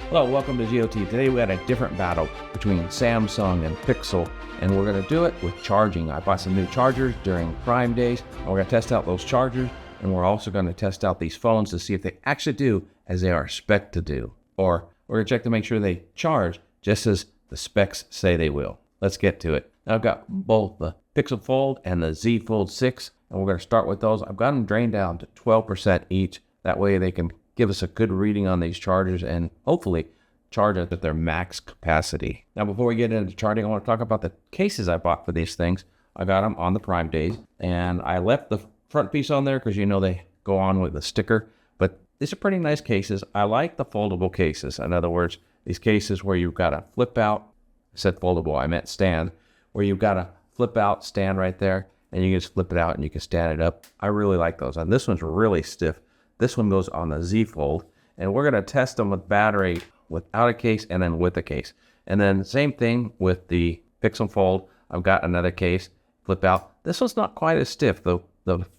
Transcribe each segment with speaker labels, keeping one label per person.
Speaker 1: Hello, welcome to GOT. Today we had a different battle between Samsung and Pixel, and we're going to do it with charging. I bought some new chargers during Prime Days, and we're going to test out those chargers, and we're also going to test out these phones to see if they actually do as they are spec'd to do. Or we're going to check to make sure they charge just as the specs say they will. Let's get to it. Now I've got both the Pixel Fold and the Z Fold 6, and we're going to start with those. I've got them drained down to 12% each. That way they can give us a good reading on these chargers and hopefully charge at their max capacity. Now, before we get into charging, I want to talk about the cases I bought for these things. I got them on the Prime Days, and I left the front piece on there because you know they go on with the sticker, but these are pretty nice cases. I like the foldable cases. In other words, these cases where you've got a flip out, I said foldable, I meant stand, where you've got a flip out stand right there, and you can just flip it out and you can stand it up. I really like those, and this one's really stiff. This one goes on the Z Fold, and we're going to test them with battery without a case and then with a case. And then same thing with the Pixel Fold. I've got another case, flip out. This one's not quite as stiff. The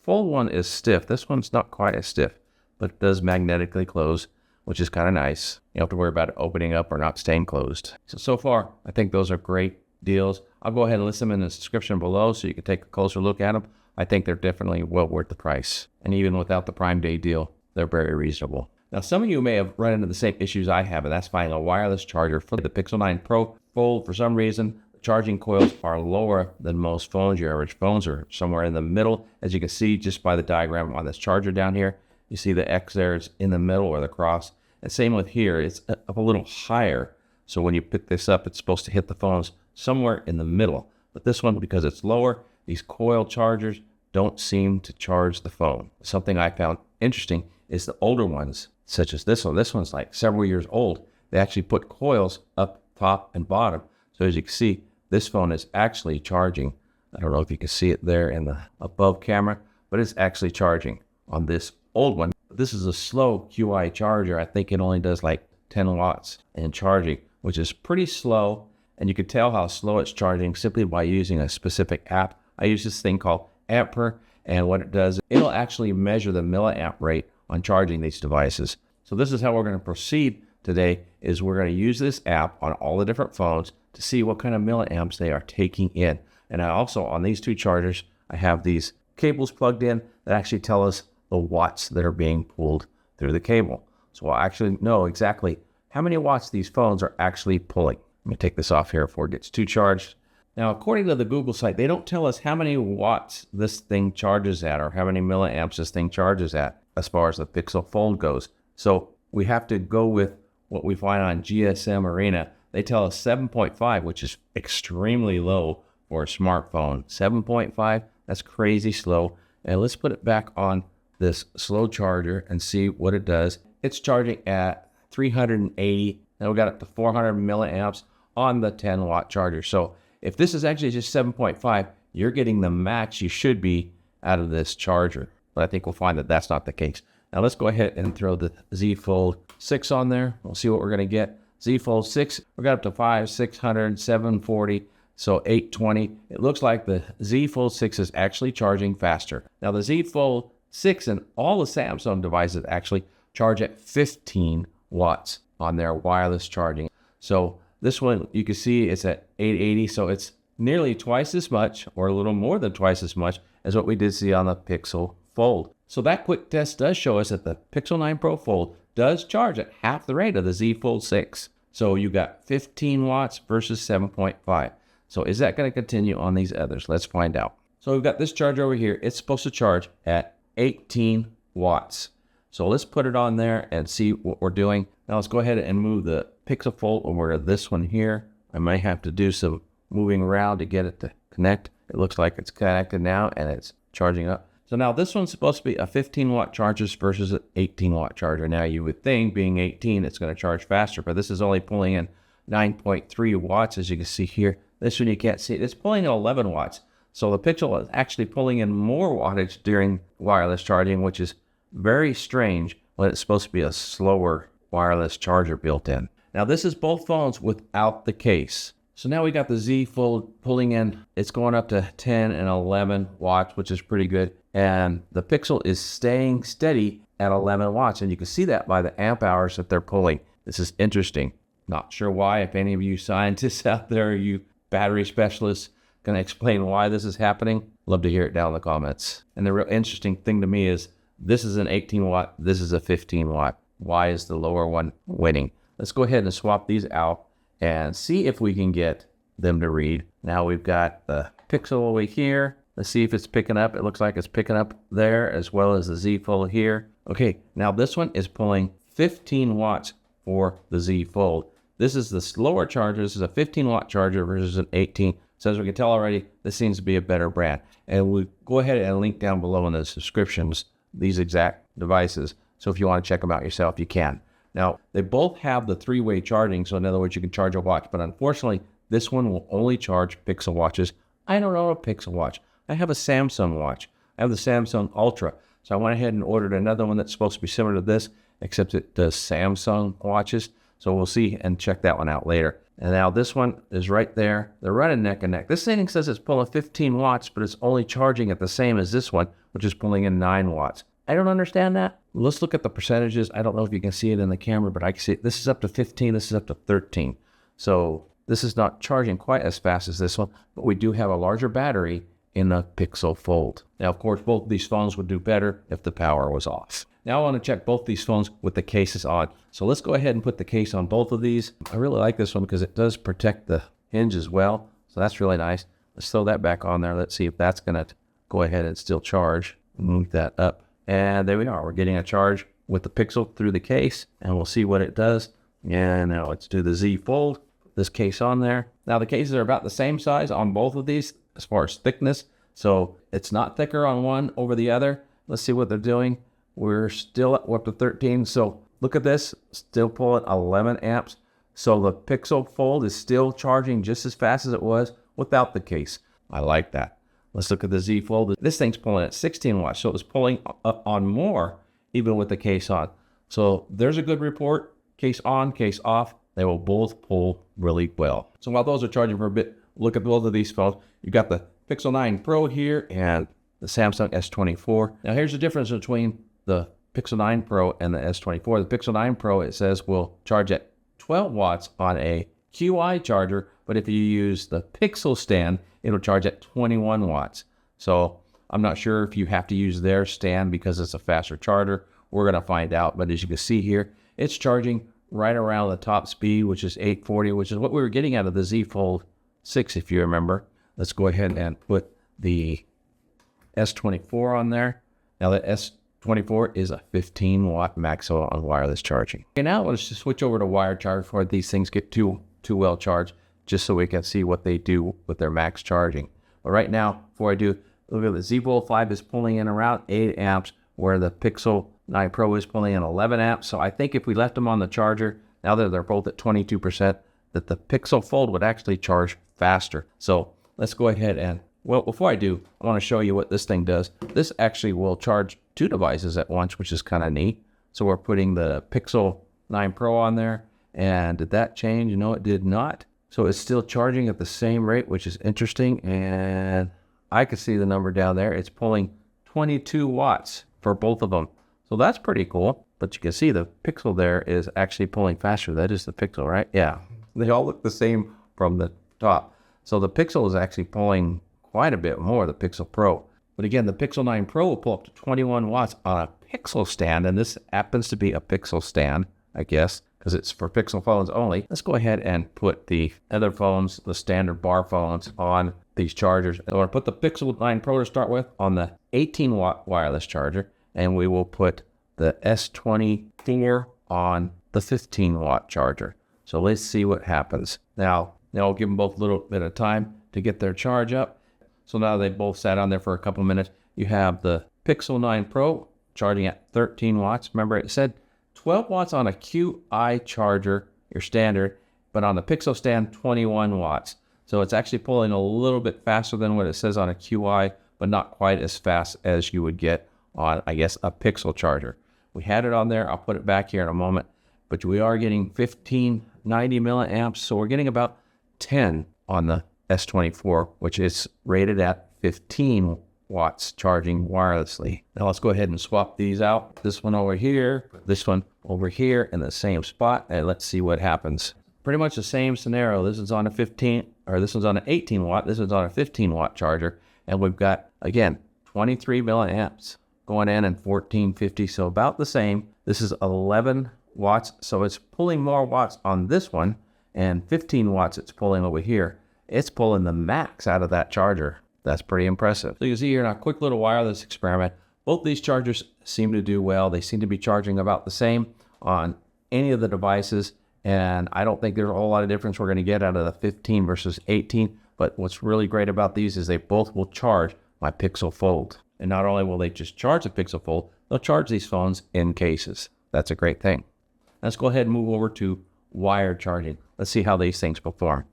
Speaker 1: Fold one is stiff. This one's not quite as stiff, but it does magnetically close, which is kind of nice. You don't have to worry about it opening up or not staying closed. So far, I think those are great deals. I'll go ahead and list them in the description below so you can take a closer look at them. I think they're definitely well worth the price. And even without the Prime Day deal, they're very reasonable. Now, some of you may have run into the same issues I have, and that's finding a wireless charger for the Pixel 9 Pro Fold. For some reason, the charging coils are lower than most phones. Your average phones are somewhere in the middle. As you can see just by the diagram on this charger down here, you see the X there is in the middle or the cross. And same with here, it's up a little higher. So when you pick this up, it's supposed to hit the phones somewhere in the middle. But this one, because it's lower, these coil chargers don't seem to charge the phone. Something I found interesting is the older ones, such as this one. This one's like several years old. They actually put coils up top and bottom. So as you can see, this phone is actually charging. I don't know if you can see it there in the above camera, but it's actually charging on this old one. This is a slow QI charger. I think it only does like 10 watts in charging, which is pretty slow. And you can tell how slow it's charging simply by using a specific app. I use this thing called Ampere, and what it does, it'll actually measure the milliamp rate on charging these devices. So this is how we're going to proceed today, is we're going to use this app on all the different phones to see what kind of milliamps they are taking in. And I also, on these two chargers, I have these cables plugged in that actually tell us the watts that are being pulled through the cable. So I'll actually know exactly how many watts these phones are actually pulling. Let me take this off here before it gets too charged. Now, according to the Google site, they don't tell us how many watts this thing charges at or how many milliamps this thing charges at as far as the Pixel Fold goes. So we have to go with what we find on GSM Arena. They tell us 7.5, which is extremely low for a smartphone. 7.5, that's crazy slow. And let's put it back on this slow charger and see what it does. It's charging at 380. Now we got up to 400 milliamps on the 10 watt charger. So if this is actually just 7.5, you're getting the max you should be out of this charger. But I think we'll find that that's not the case. Now let's go ahead and throw the Z Fold 6 on there. We'll see what we're going to get. Z Fold 6, we got up to 5, 600, 740, so 820. It looks like the Z Fold 6 is actually charging faster. Now the Z Fold 6 and all the Samsung devices actually charge at 15 watts on their wireless charging. So this one, you can see it's at 880, so it's nearly twice as much, or a little more than twice as much, as what we did see on the Pixel Fold. So that quick test does show us that the Pixel 9 Pro Fold does charge at half the rate of the Z Fold 6. So you got 15 watts versus 7.5. So is that going to continue on these others? Let's find out. So we've got this charger over here. It's supposed to charge at 18 watts. So let's put it on there and see what we're doing. Now let's go ahead and move the Pixel Fold over to this one here. I may have to do some moving around to get it to connect. It looks like it's connected now and it's charging up. So now this one's supposed to be a 15 watt charger versus an 18 watt charger. Now you would think being 18, it's going to charge faster, but this is only pulling in 9.3 watts, as you can see here. This one you can't see. It's pulling in 11 watts. So the Pixel is actually pulling in more wattage during wireless charging, which is very strange when it's supposed to be a slower wireless charger built in. Now this is both phones without the case. So now we got the Z Fold pulling in. It's going up to 10 and 11 watts, which is pretty good. And the Pixel is staying steady at 11 watts. And you can see that by the amp hours that they're pulling. This is interesting. Not sure why. If any of you scientists out there, you battery specialists, can explain why this is happening, love to hear it down in the comments. And the real interesting thing to me is this is an 18 watt, this is a 15 watt. Why is the lower one winning? Let's go ahead and swap these out and see if we can get them to read. Now we've got the Pixel over here. Let's see if it's picking up. It looks like it's picking up there, as well as the Z Fold here. Okay, now this one is pulling 15 watts for the Z Fold. This is the slower charger. This is a 15 watt charger versus an 18. So as we can tell already, this seems to be a better brand. And we'll go ahead and link down below in the descriptions these exact devices. So if you want to check them out yourself, you can. Now, they both have the 3-way charging. So in other words, you can charge a watch. But unfortunately, this one will only charge Pixel watches. I don't own a Pixel watch. I have a Samsung watch. I have the Samsung Ultra. So I went ahead and ordered another one that's supposed to be similar to this, except it does Samsung watches. So we'll see and check that one out later. And now this one is right there. They're running neck and neck. This thing says it's pulling 15 watts, but it's only charging at the same as this one, which is pulling in 9 watts. I don't understand that. Let's look at the percentages. I don't know if you can see it in the camera, but I can see it. This is up to 15. This is up to 13. So this is not charging quite as fast as this one, but we do have a larger battery in the Pixel Fold. Now, of course, both of these phones would do better if the power was off. Now I want to check both these phones with the cases on. So let's go ahead and put the case on both of these. I really like this one because it does protect the hinge as well. So that's really nice. Let's throw that back on there. Let's see if that's going to go ahead and still charge. Move that up. And there we are. We're getting a charge with the Pixel through the case, and we'll see what it does. And now let's do the Z Fold. Put this case on there. Now the cases are about the same size on both of these as far as thickness. So it's not thicker on one over the other. Let's see what they're doing. We're still up to 13. So look at this, still pulling 11 amps. So the Pixel Fold is still charging just as fast as it was without the case. I like that. Let's look at the Z Fold. This thing's pulling at 16 watts. So it was pulling up on more even with the case on. So there's a good report. Case on, case off. They will both pull really well. So while those are charging for a bit, look at both of these phones. You've got the Pixel 9 Pro here and the Samsung S24. Now here's the difference between the Pixel 9 Pro and the S24. The Pixel 9 Pro, it says, will charge at 12 watts on a QI charger, but if you use the Pixel stand, it'll charge at 21 watts. So I'm not sure if you have to use their stand because it's a faster charger. We're going to find out, but as you can see here, it's charging right around the top speed, which is 840, which is what we were getting out of the Z Fold 6, if you remember. Let's go ahead and put the S24 on there. Now the S24 is a 15 watt maximum on wireless charging. Okay, now let's just switch over to wired charge before these things get too well charged, just so we can see what they do with their max charging. But right now, before I do, look at the Z Fold 5 is pulling in around 8 amps, where the Pixel 9 Pro is pulling in 11 amps. So I think if we left them on the charger, now that they're both at 22%, that the Pixel Fold would actually charge faster. So let's go ahead and, well, before I do, I want to show you what this thing does. This actually will charge 2 devices at once, which is kind of neat. So we're putting the Pixel 9 Pro on there. And did that change? No, it did not. So it's still charging at the same rate, which is interesting. And I can see the number down there. It's pulling 22 watts for both of them. So that's pretty cool. But you can see the Pixel there is actually pulling faster. That is the Pixel, right? Yeah. They all look the same from the top. So the Pixel is actually pulling quite a bit more, the Pixel Pro. But again, the Pixel 9 Pro will pull up to 21 watts on a Pixel stand. And this happens to be a Pixel stand, I guess, because it's for Pixel phones only. Let's go ahead and put the other phones, the standard bar phones, on these chargers. I'm going to put the Pixel 9 Pro to start with on the 18 watt wireless charger, and we will put the S24 on the 15 watt charger. So let's see what happens. Now I'll give them both a little bit of time to get their charge up. So now they both sat on there for a couple minutes. You have the Pixel 9 Pro charging at 13 watts. Remember, it said 12 watts on a QI charger, your standard, but on the Pixel stand, 21 watts. So it's actually pulling a little bit faster than what it says on a QI, but not quite as fast as you would get on, I guess, a Pixel charger. We had it on there. I'll put it back here in a moment. But we are getting 1590 milliamps, so we're getting about 10 on the S24, which is rated at 15 watts charging wirelessly. Now let's go ahead and swap these out. This one over here, this one over here in the same spot, and let's see what happens. Pretty much the same scenario. This is on a 15, or this one's on an 18 watt, this one's on a 15 watt charger, and we've got, again, 23 milliamps going in and 1450, so about the same. This is 11 watts, so it's pulling more watts on this one, and 15 watts it's pulling over here. It's pulling the max out of that charger. That's pretty impressive. So you can see here in a quick little wireless experiment, both these chargers seem to do well. They seem to be charging about the same on any of the devices, and I don't think there's a whole lot of difference we're going to get out of the 15 versus 18, but what's really great about these is they both will charge my Pixel Fold. And not only will they just charge the Pixel Fold, they'll charge these phones in cases. That's a great thing. Let's go ahead and move over to wired charging. Let's see how these things perform.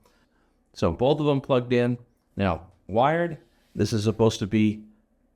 Speaker 1: So both of them plugged in. Now, wired, this is supposed to be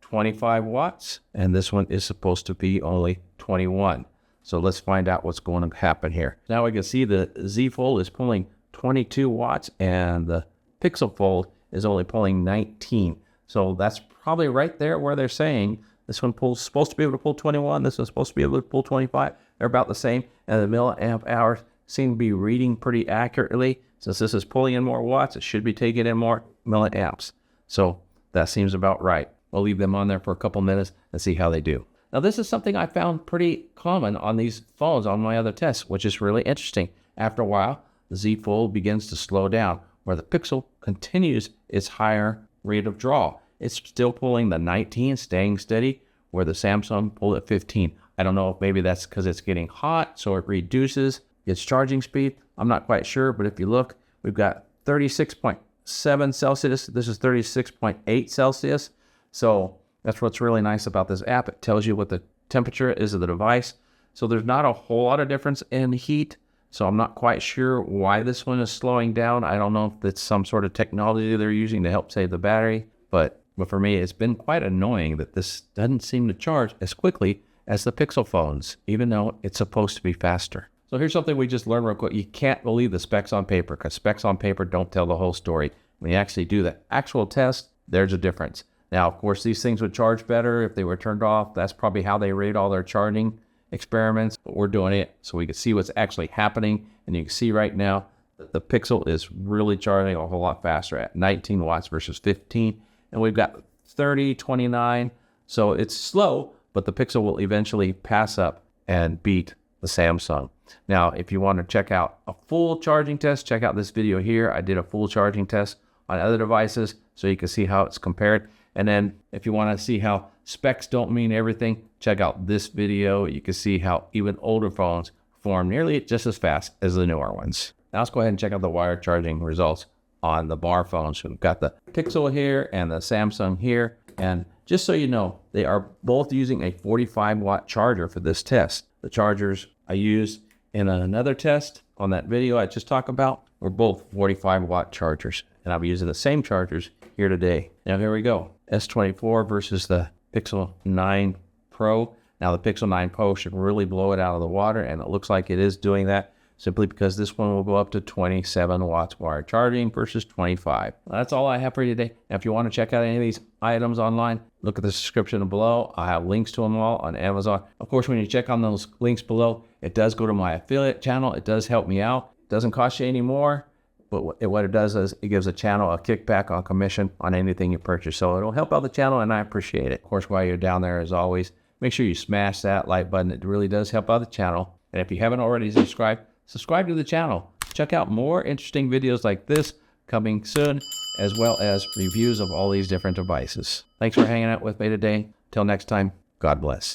Speaker 1: 25 watts, and this one is supposed to be only 21. So let's find out what's going to happen here. Now we can see the Z Fold is pulling 22 watts, and the Pixel Fold is only pulling 19. So that's probably right there where they're saying this one supposed to be able to pull 21, this one's supposed to be able to pull 25. They're about the same, and the milliamp hours seem to be reading pretty accurately. Since this is pulling in more watts, it should be taking in more milliamps. So that seems about right. We'll leave them on there for a couple minutes and see how they do. Now this is something I found pretty common on these phones on my other tests, which is really interesting. After a while, the Z Fold begins to slow down, where the Pixel continues its higher rate of draw. It's still pulling the 19, staying steady, where the Samsung pulled at 15. I don't know if maybe that's because it's getting hot, so it reduces its charging speed. I'm not quite sure, but if you look, we've got 36.7 Celsius. This is 36.8 Celsius. So that's what's really nice about this app. It tells you what the temperature is of the device. So there's not a whole lot of difference in heat. So I'm not quite sure why this one is slowing down. I don't know if it's some sort of technology they're using to help save the battery. But for me, it's been quite annoying that this doesn't seem to charge as quickly as the Pixel phones, even though it's supposed to be faster. So here's something we just learned real quick. You can't believe the specs on paper, because specs on paper don't tell the whole story. When you actually do the actual test, there's a difference. Now, of course, these things would charge better if they were turned off. That's probably how they rate all their charging experiments, but we're doing it so we can see what's actually happening. And you can see right now that the Pixel is really charging a whole lot faster at 19 watts versus 15. And we've got 30, 29. So it's slow, but the Pixel will eventually pass up and beat the Samsung. Now, if you want to check out a full charging test, check out this video here. I did a full charging test on other devices so you can see how it's compared. And then if you want to see how specs don't mean everything, check out this video. You can see how even older phones perform nearly just as fast as the newer ones. Now let's go ahead and check out the wired charging results on the bar phones. So we've got the Pixel here and the Samsung here. And just so you know, they are both using a 45 watt charger for this test. The chargers I used in another test on that video I just talked about were both 45 watt chargers. And I'll be using the same chargers here today. Now here we go. S24 versus the Pixel 9 Pro. Now the Pixel 9 Pro should really blow it out of the water, and it looks like it is doing that simply because this one will go up to 27 watts wired charging versus 25. That's all I have for you today. Now if you want to check out any of these items online, look at the description below. I have links to them all on Amazon. Of course, when you check on those links below, it does go to my affiliate channel. It does help me out. It doesn't cost you any more. But what it does is it gives the channel a kickback on commission on anything you purchase. So it'll help out the channel, and I appreciate it. Of course, while you're down there, as always, make sure you smash that like button. It really does help out the channel. And if you haven't already subscribed to the channel. Check out more interesting videos like this coming soon, as well as reviews of all these different devices. Thanks for hanging out with me today. Till next time, God bless.